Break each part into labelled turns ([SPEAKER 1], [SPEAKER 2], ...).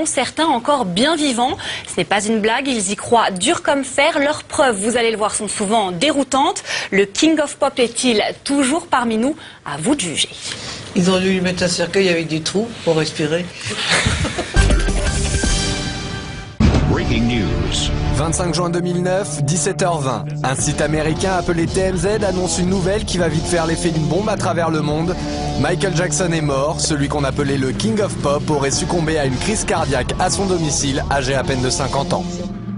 [SPEAKER 1] selon certains encore bien vivants. Ce n'est pas une blague, ils y croient dur comme fer. Leurs preuves, vous allez le voir, sont souvent déroutantes. Le King of Pop est-il toujours parmi nous? À vous de juger.
[SPEAKER 2] Ils ont dû lui mettre un cercueil avec des trous pour respirer.
[SPEAKER 3] Breaking news.
[SPEAKER 4] 25 juin 2009, 17h20. Un site américain appelé TMZ annonce une nouvelle qui va vite faire l'effet d'une bombe à travers le monde. Michael Jackson est mort. Celui qu'on appelait le King of Pop aurait succombé à une crise cardiaque à son domicile, âgé à peine de 50 ans.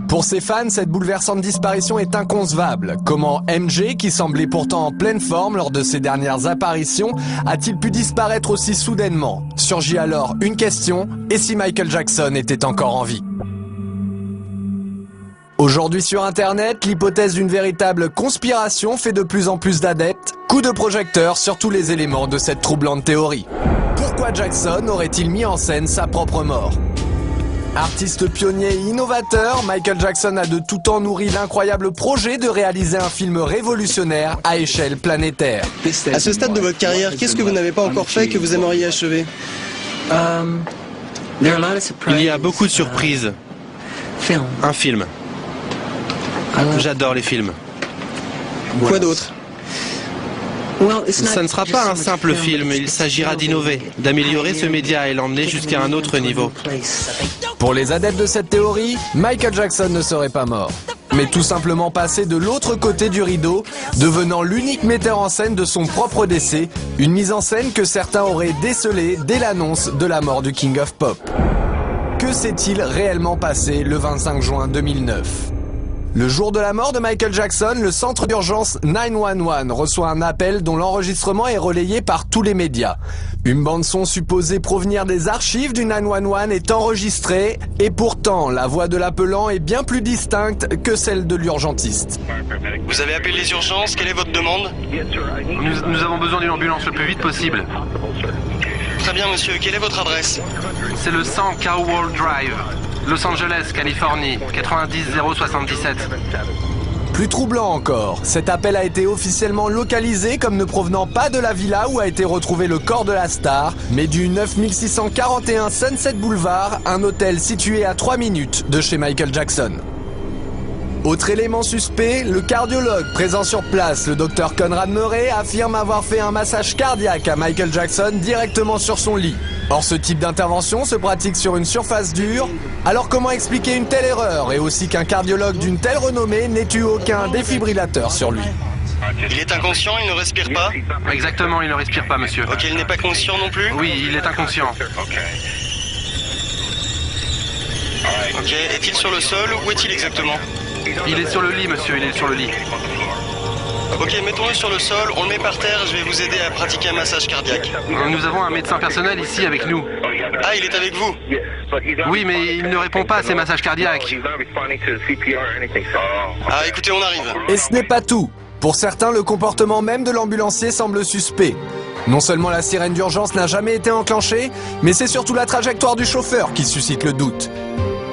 [SPEAKER 4] Pour ses fans, cette bouleversante disparition est inconcevable. Comment MJ, qui semblait pourtant en pleine forme lors de ses dernières apparitions, a-t-il pu disparaître aussi soudainement? Surgit alors une question, et si Michael Jackson était encore en vie? Aujourd'hui sur Internet, l'hypothèse d'une véritable conspiration fait de plus en plus d'adeptes. Coup de projecteur sur tous les éléments de cette troublante théorie. Pourquoi Jackson aurait-il mis en scène sa propre mort? Artiste pionnier et innovateur, Michael Jackson a de tout temps nourri l'incroyable projet de réaliser un film révolutionnaire à échelle planétaire.
[SPEAKER 5] À ce stade de votre carrière, qu'est-ce que vous n'avez pas encore fait que vous aimeriez achever?
[SPEAKER 6] Il y a beaucoup de surprises. Un film. J'adore les films.
[SPEAKER 5] Quoi d'autre?
[SPEAKER 6] Ça ne sera pas un simple film, il s'agira d'innover, d'améliorer ce média et l'emmener jusqu'à un autre niveau.
[SPEAKER 4] Pour les adeptes de cette théorie, Michael Jackson ne serait pas mort, mais tout simplement passé de l'autre côté du rideau, devenant l'unique metteur en scène de son propre décès, une mise en scène que certains auraient décelée dès l'annonce de la mort du King of Pop. Que s'est-il réellement passé le 25 juin 2009 ? Le jour de la mort de Michael Jackson, le centre d'urgence 911 reçoit un appel dont l'enregistrement est relayé par tous les médias. Une bande-son supposée provenir des archives du 911 est enregistrée et pourtant la voix de l'appelant est bien plus distincte que celle de l'urgentiste.
[SPEAKER 5] Vous avez appelé les urgences, quelle est votre demande?
[SPEAKER 6] Nous avons besoin d'une ambulance le plus vite possible.
[SPEAKER 5] Très bien monsieur, quelle est votre adresse?
[SPEAKER 6] C'est le 100 Cowell Drive, Los Angeles, Californie, 90077.
[SPEAKER 4] Plus troublant encore, cet appel a été officiellement localisé comme ne provenant pas de la villa où a été retrouvé le corps de la star, mais du 9641 Sunset Boulevard, un hôtel situé à 3 minutes de chez Michael Jackson. Autre élément suspect, le cardiologue présent sur place, le docteur Conrad Murray, affirme avoir fait un massage cardiaque à Michael Jackson directement sur son lit. Or, ce type d'intervention se pratique sur une surface dure. Alors comment expliquer une telle erreur et aussi qu'un cardiologue d'une telle renommée n'ait eu aucun défibrillateur sur lui?
[SPEAKER 5] Il est inconscient, il ne respire pas?
[SPEAKER 6] Exactement, il ne respire pas, monsieur.
[SPEAKER 5] Ok, il n'est pas conscient non plus?
[SPEAKER 6] Oui, il est inconscient.
[SPEAKER 5] Ok, est-il sur le sol? Où est-il exactement?
[SPEAKER 6] Il est sur le lit, monsieur, il est sur le lit.
[SPEAKER 5] Ok, mettons-le sur le sol, on le met par terre, je vais vous aider à pratiquer un massage cardiaque.
[SPEAKER 6] Nous avons un médecin personnel ici avec nous.
[SPEAKER 5] Ah, il est avec vous?
[SPEAKER 6] Oui, mais il ne répond pas à ces massages cardiaques.
[SPEAKER 5] Ah, écoutez, on arrive.
[SPEAKER 4] Et ce n'est pas tout. Pour certains, le comportement même de l'ambulancier semble suspect. Non seulement la sirène d'urgence n'a jamais été enclenchée, mais c'est surtout la trajectoire du chauffeur qui suscite le doute.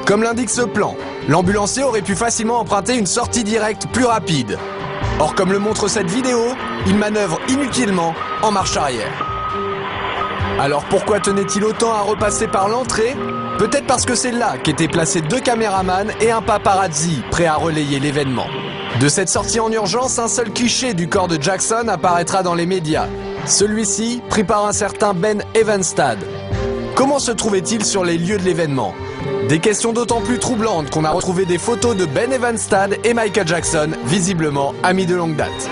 [SPEAKER 4] Comme l'indique ce plan, l'ambulancier aurait pu facilement emprunter une sortie directe plus rapide. Or, comme le montre cette vidéo, il manœuvre inutilement en marche arrière. Alors pourquoi tenait-il autant à repasser par l'entrée? Peut-être parce que c'est là qu'étaient placés 2 caméramans et un paparazzi prêts à relayer l'événement. De cette sortie en urgence, un seul cliché du corps de Jackson apparaîtra dans les médias. Celui-ci pris par un certain Ben Evenstad. Comment se trouvait-il sur les lieux de l'événement? Des questions d'autant plus troublantes qu'on a retrouvé des photos de Ben Evenstad et Michael Jackson, visiblement amis de longue date.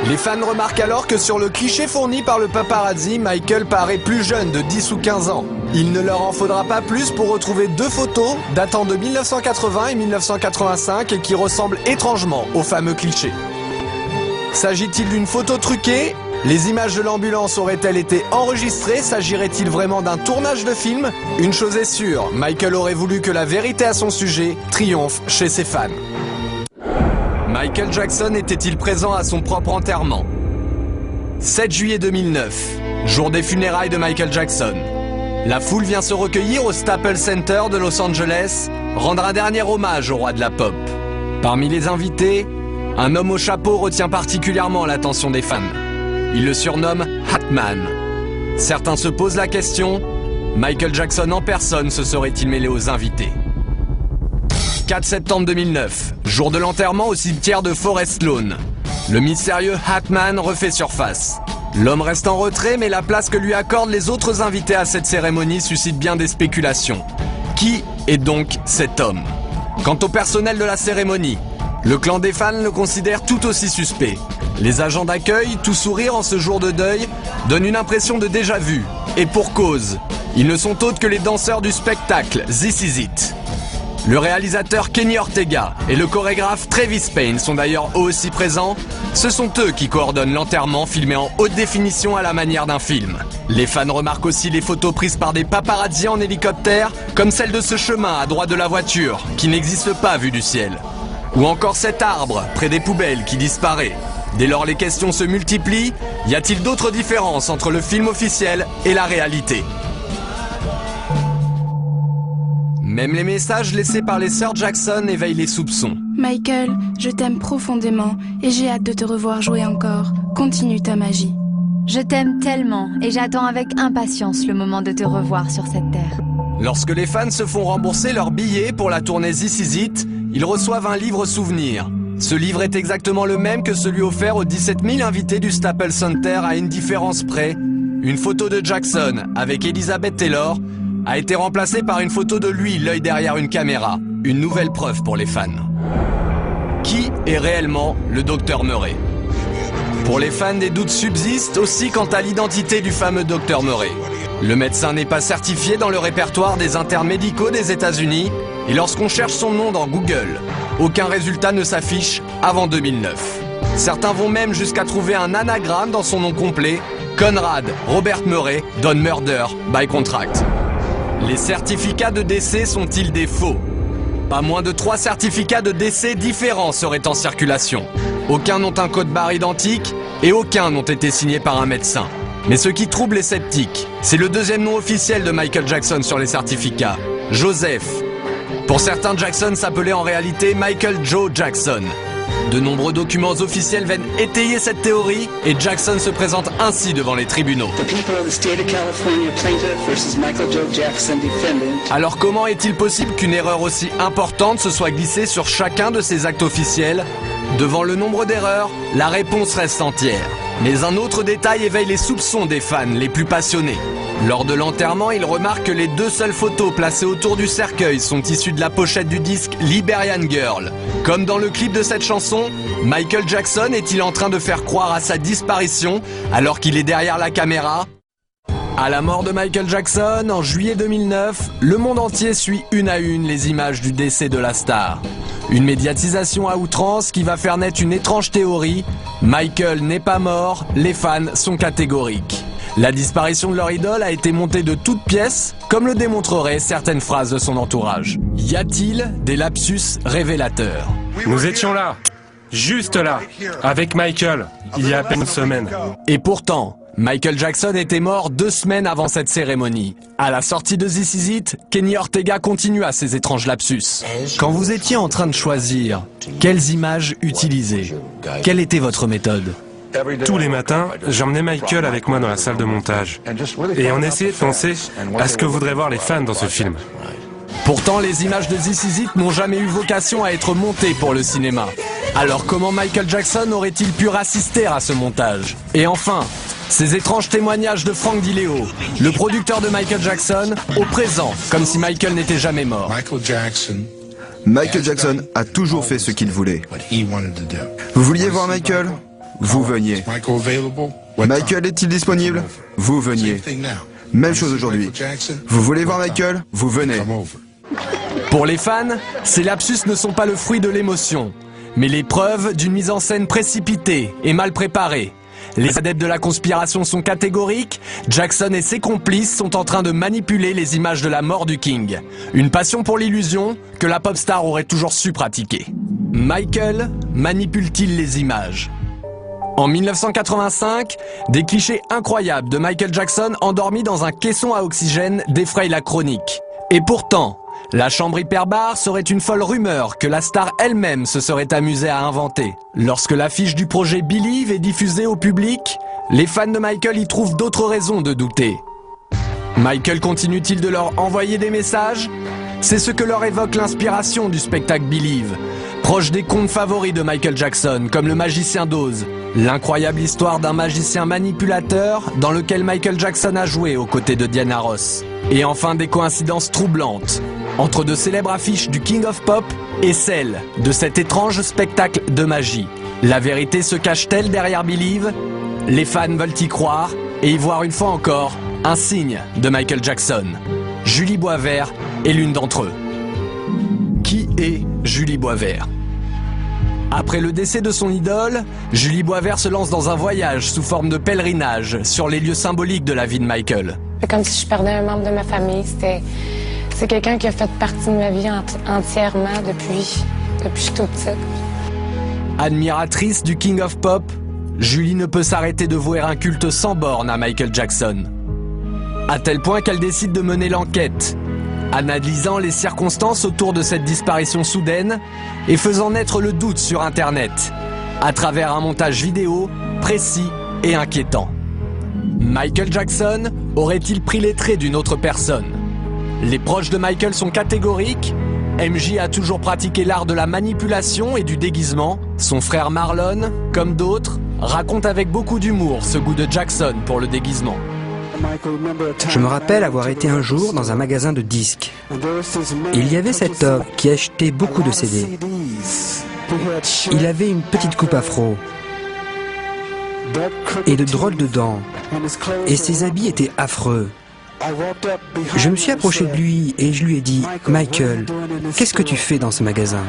[SPEAKER 4] Les fans remarquent alors que sur le cliché fourni par le paparazzi, Michael paraît plus jeune de 10 ou 15 ans. Il ne leur en faudra pas plus pour retrouver 2 photos datant de 1980 et 1985 et qui ressemblent étrangement au fameux cliché. S'agit-il d'une photo truquée? Les images de l'ambulance auraient-elles été enregistrées? S'agirait-il vraiment d'un tournage de film? Une chose est sûre, Michael aurait voulu que la vérité à son sujet triomphe chez ses fans. Michael Jackson était-il présent à son propre enterrement? 7 juillet 2009, jour des funérailles de Michael Jackson. La foule vient se recueillir au Staples Center de Los Angeles, rendre un dernier hommage au roi de la pop. Parmi les invités, un homme au chapeau retient particulièrement l'attention des fans. Il le surnomme Hatman. Certains se posent la question, Michael Jackson en personne se serait-il mêlé aux invités? 4 septembre 2009, jour de l'enterrement au cimetière de Forest Lawn. Le mystérieux Hatman refait surface. L'homme reste en retrait, mais la place que lui accordent les autres invités à cette cérémonie suscite bien des spéculations. Qui est donc cet homme? Quant au personnel de la cérémonie, le clan des fans le considère tout aussi suspect. Les agents d'accueil, tout sourire en ce jour de deuil, donnent une impression de déjà-vu. Et pour cause, ils ne sont autres que les danseurs du spectacle This Is It. Le réalisateur Kenny Ortega et le chorégraphe Travis Payne sont d'ailleurs eux aussi présents. Ce sont eux qui coordonnent l'enterrement filmé en haute définition à la manière d'un film. Les fans remarquent aussi les photos prises par des paparazzis en hélicoptère, comme celle de ce chemin à droite de la voiture, qui n'existe pas vu du ciel. Ou encore cet arbre près des poubelles qui disparaît. Dès lors les questions se multiplient, y a-t-il d'autres différences entre le film officiel et la réalité? Même les messages laissés par les sœurs Jackson éveillent les soupçons.
[SPEAKER 7] Michael, je t'aime profondément et j'ai hâte de te revoir jouer encore. Continue ta magie.
[SPEAKER 8] Je t'aime tellement et j'attends avec impatience le moment de te revoir sur cette terre.
[SPEAKER 4] Lorsque les fans se font rembourser leurs billets pour la tournée This Is It, ils reçoivent un livre souvenir. Ce livre est exactement le même que celui offert aux 17 000 invités du Staples Center à une différence près. Une photo de Jackson avec Elizabeth Taylor a été remplacée par une photo de lui, l'œil derrière une caméra. Une nouvelle preuve pour les fans. Qui est réellement le Dr Murray? Pour les fans, des doutes subsistent aussi quant à l'identité du fameux Dr Murray. Le médecin n'est pas certifié dans le répertoire des internes médicaux des États-Unis et lorsqu'on cherche son nom dans Google, aucun résultat ne s'affiche avant 2009. Certains vont même jusqu'à trouver un anagramme dans son nom complet, Conrad Robert Murray Don Murder by Contract. Les certificats de décès sont-ils des faux? Pas moins de 3 certificats de décès différents seraient en circulation. Aucun n'ont un code barre identique et aucun n'ont été signés par un médecin. Mais ce qui trouble les sceptiques, c'est le deuxième nom officiel de Michael Jackson sur les certificats, Joseph. Pour certains, Jackson s'appelait en réalité Michael Joe Jackson. De nombreux documents officiels viennent étayer cette théorie et Jackson se présente ainsi devant les tribunaux. Alors comment est-il possible qu'une erreur aussi importante se soit glissée sur chacun de ces actes officiels? Devant le nombre d'erreurs, la réponse reste entière. Mais un autre détail éveille les soupçons des fans les plus passionnés. Lors de l'enterrement, ils remarquent que les 2 seules photos placées autour du cercueil sont issues de la pochette du disque Liberian Girl. Comme dans le clip de cette chanson, Michael Jackson est-il en train de faire croire à sa disparition alors qu'il est derrière la caméra? À la mort de Michael Jackson, en juillet 2009, le monde entier suit une à une les images du décès de la star. Une médiatisation à outrance qui va faire naître une étrange théorie. Michael n'est pas mort, les fans sont catégoriques. La disparition de leur idole a été montée de toutes pièces, comme le démontreraient certaines phrases de son entourage. Y a-t-il des lapsus révélateurs?
[SPEAKER 9] Nous étions là, juste là, avec Michael, il y a à peine une semaine.
[SPEAKER 4] Et pourtant, Michael Jackson était mort 2 semaines avant cette cérémonie. À la sortie de This Is It, Kenny Ortega continua ses étranges lapsus. Quand vous étiez en train de choisir, quelles images utiliser? Quelle était votre méthode?
[SPEAKER 9] Tous les matins, j'emmenais Michael avec moi dans la salle de montage. Et on essayait de penser à ce que voudraient voir les fans dans ce film.
[SPEAKER 4] Pourtant, les images de This Is It n'ont jamais eu vocation à être montées pour le cinéma. Alors comment Michael Jackson aurait-il pu rassister à ce montage? Et enfin, ces étranges témoignages de Frank DiLeo, le producteur de Michael Jackson, au présent, comme si Michael n'était jamais mort.
[SPEAKER 10] Michael Jackson a toujours fait ce qu'il voulait. Vous vouliez voir Michael? Vous veniez. Michael est-il disponible? Vous veniez. Même chose aujourd'hui. Vous voulez voir Michael? Vous venez.
[SPEAKER 4] Pour les fans, ces lapsus ne sont pas le fruit de l'émotion, mais les preuves d'une mise en scène précipitée et mal préparée. Les adeptes de la conspiration sont catégoriques, Jackson et ses complices sont en train de manipuler les images de la mort du King. Une passion pour l'illusion que la pop star aurait toujours su pratiquer. Michael manipule-t-il les images? En 1985, des clichés incroyables de Michael Jackson endormi dans un caisson à oxygène défrayent la chronique. Et pourtant, la chambre hyperbare serait une folle rumeur que la star elle-même se serait amusée à inventer. Lorsque l'affiche du projet Believe est diffusée au public, les fans de Michael y trouvent d'autres raisons de douter. Michael continue-t-il de leur envoyer des messages? C'est ce que leur évoque l'inspiration du spectacle Believe, proche des contes favoris de Michael Jackson, comme Le Magicien d'Oz, l'incroyable histoire d'un magicien manipulateur dans lequel Michael Jackson a joué aux côtés de Diana Ross. Et enfin des coïncidences troublantes entre de célèbres affiches du King of Pop et celles de cet étrange spectacle de magie. La vérité se cache-t-elle derrière Believe? Les fans veulent y croire et y voir une fois encore un signe de Michael Jackson. Julie Boisvert est l'une d'entre eux. Qui est Julie Boisvert? Après le décès de son idole, Julie Boisvert se lance dans un voyage sous forme de pèlerinage sur les lieux symboliques de la vie de Michael.
[SPEAKER 11] C'est comme si je perdais un membre de ma famille. C'est quelqu'un qui a fait partie de ma vie entièrement depuis que je suis toute petite.
[SPEAKER 4] Admiratrice du King of Pop, Julie ne peut s'arrêter de vouer un culte sans borne à Michael Jackson. À tel point qu'elle décide de mener l'enquête, analysant les circonstances autour de cette disparition soudaine et faisant naître le doute sur Internet, à travers un montage vidéo précis et inquiétant. Michael Jackson aurait-il pris les traits d'une autre personne? Les proches de Michael sont catégoriques. MJ a toujours pratiqué l'art de la manipulation et du déguisement. Son frère Marlon, comme d'autres, raconte avec beaucoup d'humour ce goût de Jackson pour le déguisement.
[SPEAKER 12] Je me rappelle avoir été un jour dans un magasin de disques. Il y avait cet homme qui achetait beaucoup de CD. Il avait une petite coupe afro et de drôles de dents. Et ses habits étaient affreux. Je me suis approché de lui et je lui ai dit « Michael, qu'est-ce que tu fais dans ce magasin ?»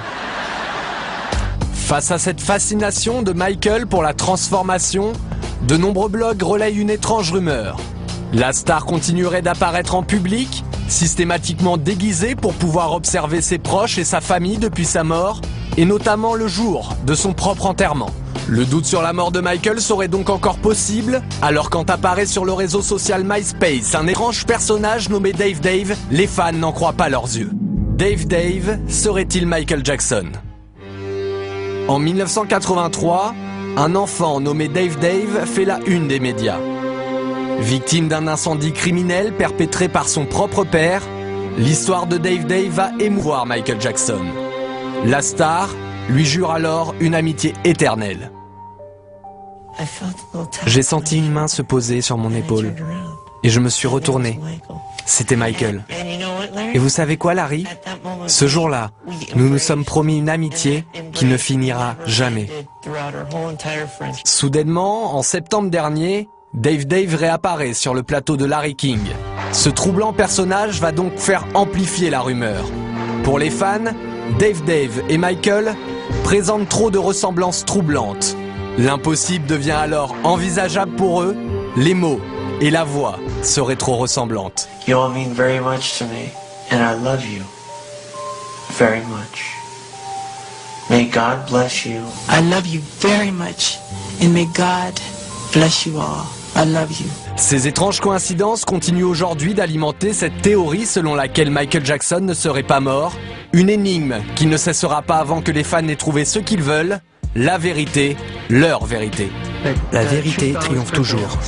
[SPEAKER 4] Face à cette fascination de Michael pour la transformation, de nombreux blogs relayent une étrange rumeur. La star continuerait d'apparaître en public, systématiquement déguisée pour pouvoir observer ses proches et sa famille depuis sa mort, et notamment le jour de son propre enterrement. Le doute sur la mort de Michael serait donc encore possible, alors quand apparaît sur le réseau social MySpace un étrange personnage nommé Dave Dave, les fans n'en croient pas leurs yeux. Dave Dave serait-il Michael Jackson? En 1983, un enfant nommé Dave Dave fait la une des médias. Victime d'un incendie criminel perpétré par son propre père, l'histoire de Dave Dave va émouvoir Michael Jackson. La star lui jure alors une amitié éternelle. J'ai senti une main se poser sur mon épaule et je me suis retourné. C'était Michael. Et vous savez quoi, Larry? Ce jour-là, nous nous sommes promis une amitié qui ne finira jamais. Soudainement, en septembre dernier, Dave Dave réapparaît sur le plateau de Larry King. Ce troublant personnage va donc faire amplifier la rumeur. Pour les fans, Dave Dave et Michael présentent trop de ressemblances troublantes. L'impossible devient alors envisageable pour eux, les mots et la voix seraient trop ressemblantes.
[SPEAKER 13] You all mean very much to me, and I love you very much. May God bless you.
[SPEAKER 14] I love you very much, and may God bless you all. I love you.
[SPEAKER 4] Ces étranges coïncidences continuent aujourd'hui d'alimenter cette théorie selon laquelle Michael Jackson ne serait pas mort. Une énigme qui ne cessera pas avant que les fans aient trouvé ce qu'ils veulent, la vérité, leur vérité.
[SPEAKER 12] La vérité triomphe toujours.